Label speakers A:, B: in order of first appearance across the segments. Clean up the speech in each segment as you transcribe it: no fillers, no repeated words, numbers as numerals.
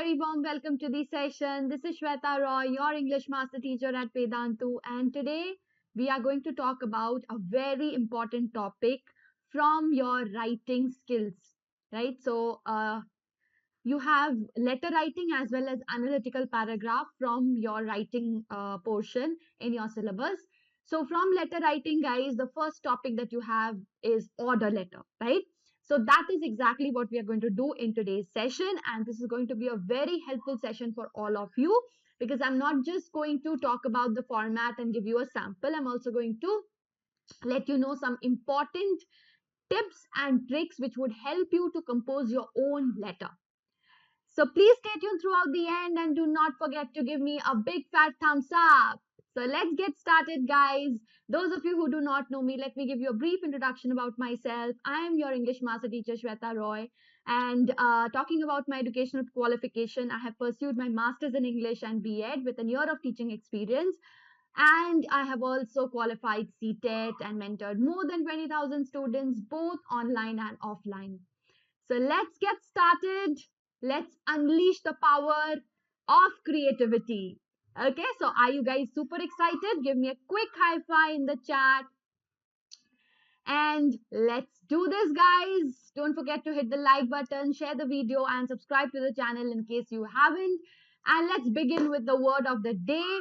A: very warm welcome to the session. This is Sweta Roy, your English master teacher at Vedantu, and today we are going to talk about a very important topic from your writing skills, right? You have letter writing as well as analytical paragraph from your writing portion in your syllabus. So from letter writing, guys, the first topic that you have is order letter, right? So that is exactly what we are going to do in today's session, and this is going to be a very helpful session for all of you, because I'm not just going to talk about the format and give you a sample. I'm also going to let you know some important tips and tricks which would help you to compose your own letter. So please stay tuned throughout the end and do not forget to give me a big fat thumbs up. So let's get started, guys. Those of you who do not know me, let me give you a brief introduction about myself. I am your English master teacher, Sweta Roy. And talking about my educational qualification, I have pursued my master's in English and B.Ed with a year of teaching experience. And I have also qualified CTET and mentored more than 20,000 students, both online and offline. So let's get started. Let's unleash the power of creativity. Okay, so are you guys super excited? Give me a quick high five in the chat. And let's do this, guys. Don't forget to hit the like button, share the video, and subscribe to the channel in case you haven't. And let's begin with the word of the day.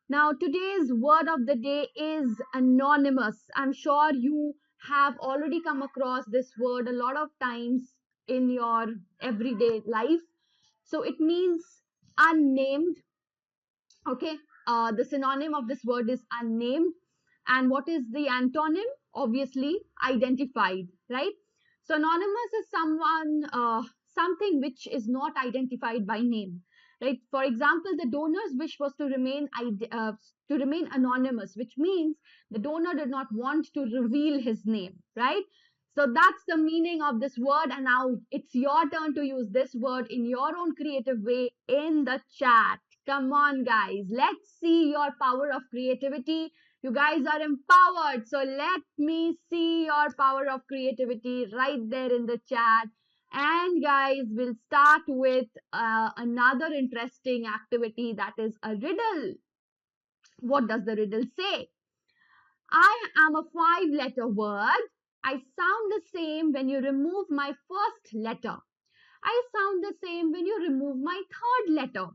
A: Now, today's word of the day is anonymous. I'm sure you have already come across this word a lot of times in your everyday life. So it means unnamed. Okay, the synonym of this word is unnamed. And what is the antonym? Obviously identified, right? So anonymous is something which is not identified by name, right? For example, the donor's wish was to remain anonymous, which means the donor did not want to reveal his name, right? So that's the meaning of this word, and now it's your turn to use this word in your own creative way in the chat. Come on, guys, let's see your power of creativity. You guys are empowered, so let me see your power of creativity right there in the chat. And guys, we'll start with another interesting activity, that is a riddle. What does the riddle say? I am a 5-letter word. I sound the same when you remove my first letter. I sound the same when you remove my third letter.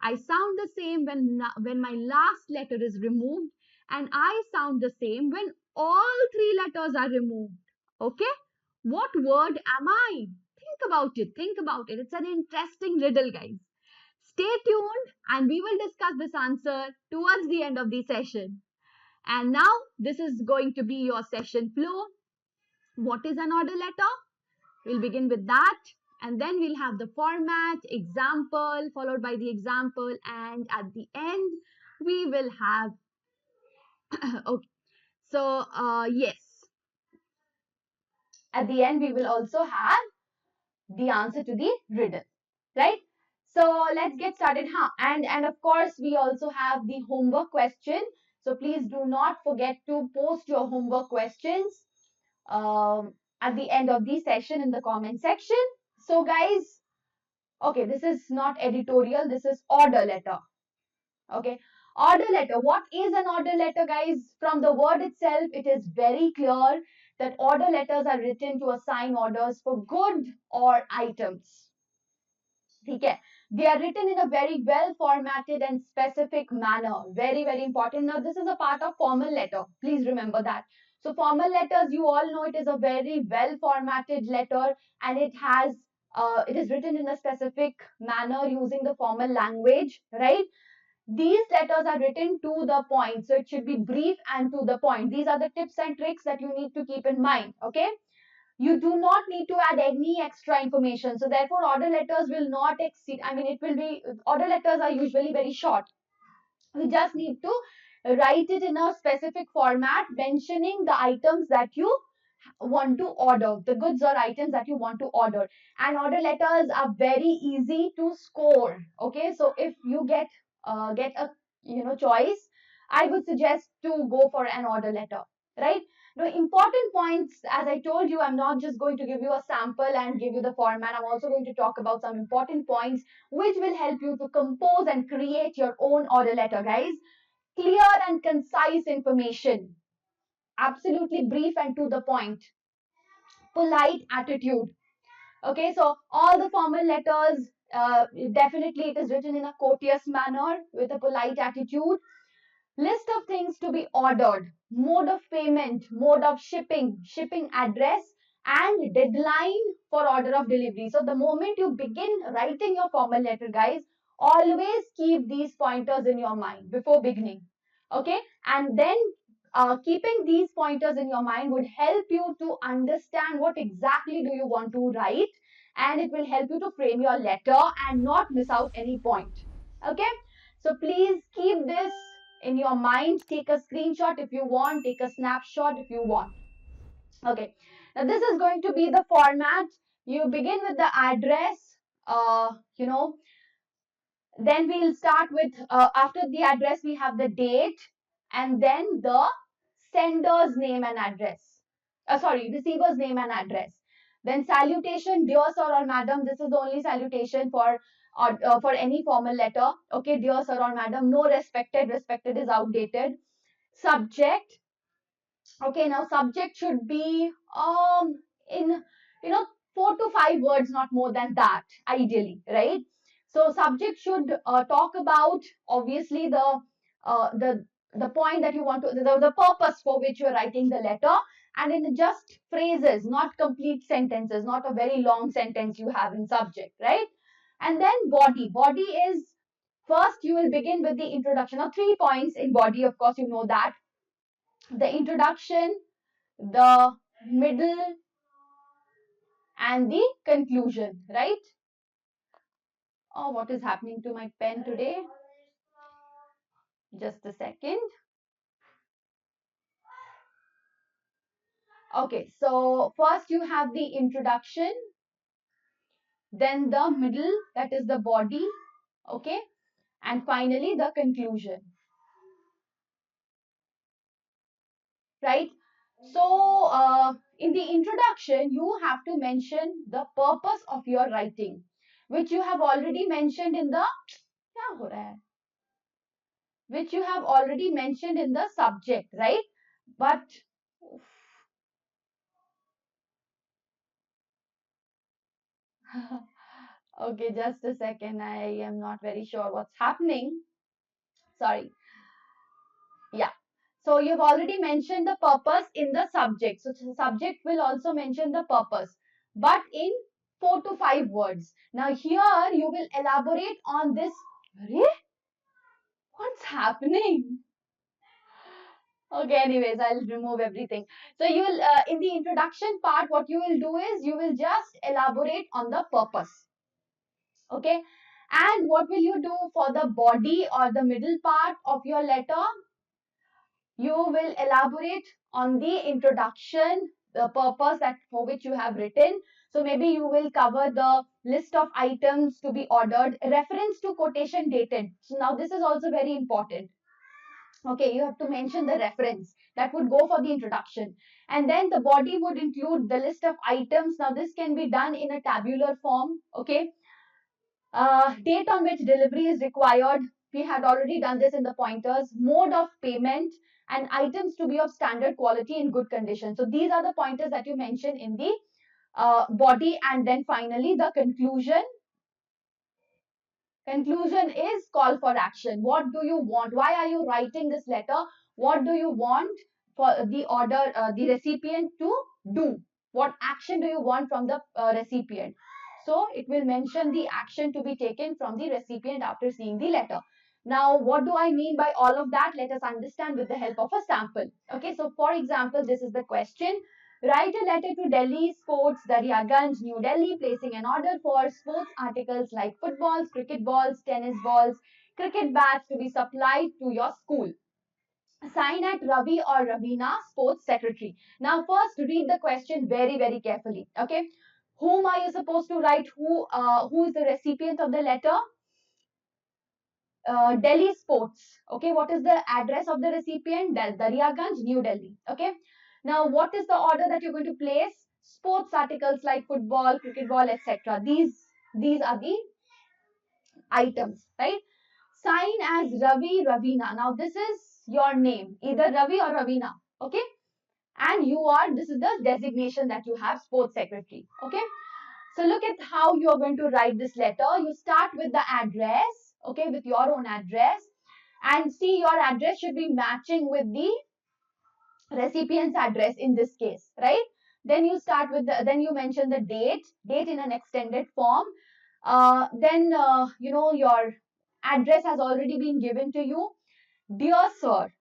A: I sound the same when my last letter is removed. And I sound the same when all 3 letters are removed. Okay? What word am I? Think about it. Think about it. It's an interesting riddle, guys. Stay tuned and we will discuss this answer towards the end of the session. And now this is going to be your session flow. What is an order letter? We'll begin with that. And then we'll have the format, example, followed by the example. And at the end, we will have okay. So, yes. At the end, we will also have the answer to the riddle, right? So, let's get started. And of course, we also have the homework question. So, please do not forget to post your homework questions at the end of the session in the comment section. So, guys, okay, this is not editorial. This is order letter. Okay. Order letter. What is an order letter, guys? From the word itself, it is very clear that order letters are written to assign orders for good or items. Okay. They are written in a very well formatted and specific manner. Very, very important. Now, this is a part of formal letter. Please remember that. So, formal letters, you all know it is a very well formatted letter, and it is written in a specific manner using the formal language, right? These letters are written to the point, so it should be brief and to the point. These are the tips and tricks that you need to keep in mind, okay? You do not need to add any extra information. So therefore, order letters will not exceed, order letters are usually very short. You just need to write it in a specific format, mentioning the items that you want to order, the goods or items that you want to order. And order letters are very easy to score, okay? So if you get a choice, I would suggest to go for an order letter, right? Now, important points, as I told you, I'm not just going to give you a sample and give you the format. I'm also going to talk about some important points which will help you to compose and create your own order letter, guys. Clear and concise information, absolutely brief and to the point. Polite attitude. Okay, so all the formal letters, definitely it is written in a courteous manner with a polite attitude. List of things to be ordered, mode of payment, mode of shipping, shipping address, and deadline for order of delivery. So the moment you begin writing your formal letter, guys, always keep these pointers in your mind before beginning. Okay, and then keeping these pointers in your mind would help you to understand what exactly do you want to write, and it will help you to frame your letter and not miss out any point. Okay, so please keep this in your mind. Take a screenshot if you want, take a snapshot if you want. Okay, now this is going to be the format. You begin with the address, you know, then we'll start with, after the address, we have the date and then the sender's name and address. Sorry, receiver's name and address. Then salutation, dear sir or madam. This is the only salutation for any formal letter. Okay, dear sir or madam. No respected. Respected is outdated. Subject. Okay, now subject should be in, you know, 4 to 5 words, not more than that, ideally, right? So subject should talk about obviously uh, the the point that you want to, the purpose for which you're writing the letter, and in just phrases, not complete sentences, not a very long sentence you have in subject, right? And then body. Body is, first you will begin with the introduction. Now 3 points in body, of course you know that. The introduction, the middle, and the conclusion, right? Oh, what is happening to my pen today? Just a second. Okay, so first you have the introduction, then the middle, that is the body, okay, and finally the conclusion, right? So, in the introduction, you have to mention the purpose of your writing, which you have already mentioned in the, क्या हो रहा है? Which you have already mentioned in the subject, right? But okay, just a second. I am not very sure what's happening. Sorry. Yeah. So you've already mentioned the purpose in the subject. So the subject will also mention the purpose, but in 4 to 5 words. Now here you will elaborate on this. What's happening? Okay, anyways, I'll remove everything. So you'll, in the introduction part, what you will do is you will just elaborate on the purpose. Okay. And what will you do for the body or the middle part of your letter? You will elaborate on the introduction, the purpose that for which you have written. So maybe you will cover the list of items to be ordered, reference to quotation dated. So now this is also very important. Okay, you have to mention the reference that would go for the introduction. And then the body would include the list of items. Now this can be done in a tabular form. Okay. Date on which delivery is required. We had already done this in the pointers. Mode of payment and items to be of standard quality in good condition. So these are the pointers that you mention in the body. And then finally the conclusion. Conclusion is call for action. What do you want? Why are you writing this letter? What do you want for the order, the recipient to do? What action do you want from the recipient? So it will mention the action to be taken from the recipient after seeing the letter. Now, what do I mean by all of that? Let us understand with the help of a sample. Okay, so for example, this is the question. Write a letter to Delhi Sports, Daryaganj, New Delhi, placing an order for sports articles like footballs, cricket balls, tennis balls, cricket bats to be supplied to your school. Sign at Ravi or Ravina, sports secretary. Now, first read the question very, very carefully. Okay, whom are you supposed to write? Who is the recipient of the letter? Delhi Sports. Okay, what is the address of the recipient? Daryaganj, New Delhi. Okay. Now, what is the order that you're going to place? Sports articles like football, cricket ball, etc. These are the items, right? Sign as Ravi, Ravina. Now, this is your name, either Ravi or Ravina, okay? And you are, this is the designation that you have, sports secretary, okay? So look at how you're going to write this letter. You start with the address, okay, with your own address, and see your address should be matching with the recipient's address in this case, right? Then you start with then you mention the date in an extended form. Your address has already been given to you. Dear sir,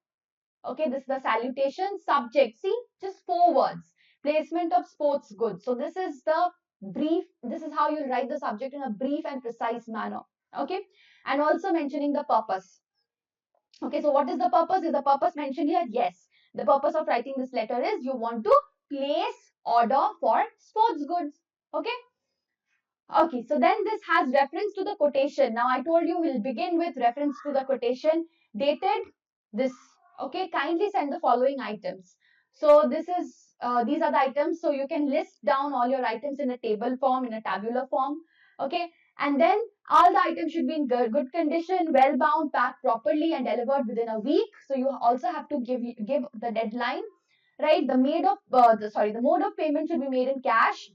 A: okay, this is the salutation. Subject, see, just 4 words. Placement of sports goods. So this is the brief, this is how you write the subject in a brief and precise manner, okay? And also mentioning the purpose. Okay, so what is the purpose? Is the purpose mentioned here? Yes. The purpose of writing this letter is you want to place order for sports goods. Okay. Okay, so then this has reference to the quotation. Now I told you we'll begin with reference to the quotation dated this. Okay, kindly send the following items. So these are the items. So you can list down all your items in a table form, in a tabular form. Okay, and then all the items should be in good condition, well bound, packed properly, and delivered within a week. So you also have to give the deadline, right? The mode of payment should be made in cash,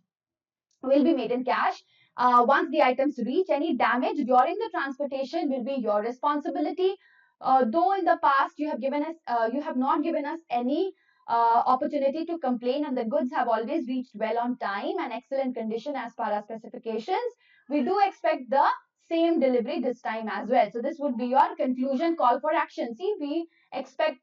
A: will be made in cash. Once the items reach, any damage during the transportation will be your responsibility. Though in the past you have not given us any opportunity to complain, and the goods have always reached well on time and excellent condition as per our specifications, we do expect the same delivery this time as well. So this would be your conclusion call for action. See, we expect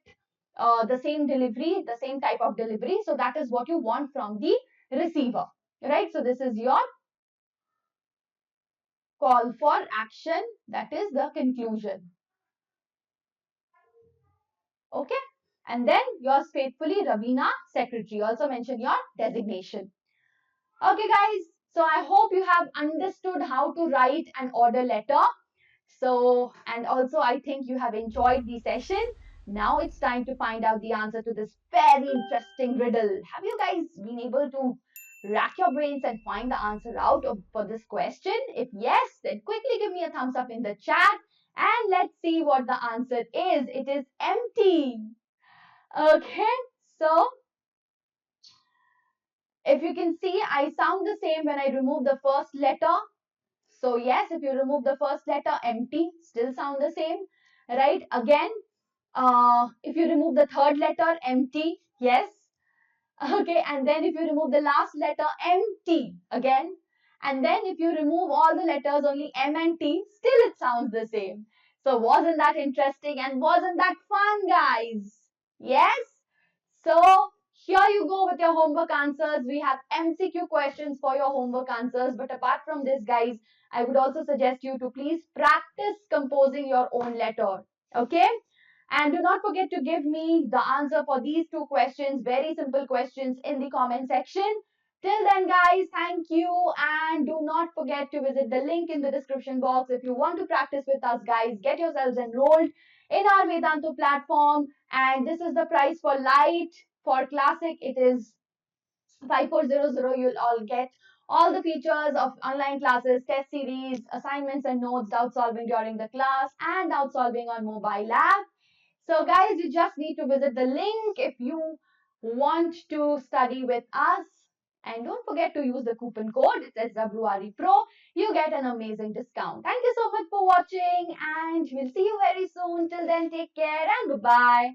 A: the same delivery, the same type of delivery. So that is what you want from the receiver, right? So this is your call for action, that is the conclusion. Okay, and then yours faithfully, Ravina, secretary. Also mention your designation. Okay guys, so I hope you have understood how to write an order letter. So, and also I think you have enjoyed the session. Now it's time to find out the answer to this very interesting riddle. Have you guys been able to rack your brains and find the answer out for this question? If yes, then quickly give me a thumbs up in the chat and let's see what the answer is. It is empty. Okay, so if you can see, I sound the same when I remove the first letter. So yes, if you remove the first letter, empty, still sound the same, right? Again, if you remove the third letter, empty, yes. Okay, and then if you remove the last letter, empty again. And then if you remove all the letters, only M and T, still it sounds the same. So wasn't that interesting and wasn't that fun, guys? Yes? So here you go with your homework answers. We have MCQ questions for your homework answers. But apart from this, guys, I would also suggest you to please practice composing your own letter. Okay? And do not forget to give me the answer for these 2 questions, very simple questions, in the comment section. Till then, guys, thank you. And do not forget to visit the link in the description box. If you want to practice with us, guys, get yourselves enrolled in our Vedantu platform. And this is the price for light. For classic, it is 5400. You'll all get all the features of online classes, test series, assignments and notes, doubt solving during the class, and doubt solving on mobile app. So guys, you just need to visit the link if you want to study with us. And don't forget to use the coupon code. It says WREPRO. You get an amazing discount. Thank you so much for watching and we'll see you very soon. Till then, take care and goodbye.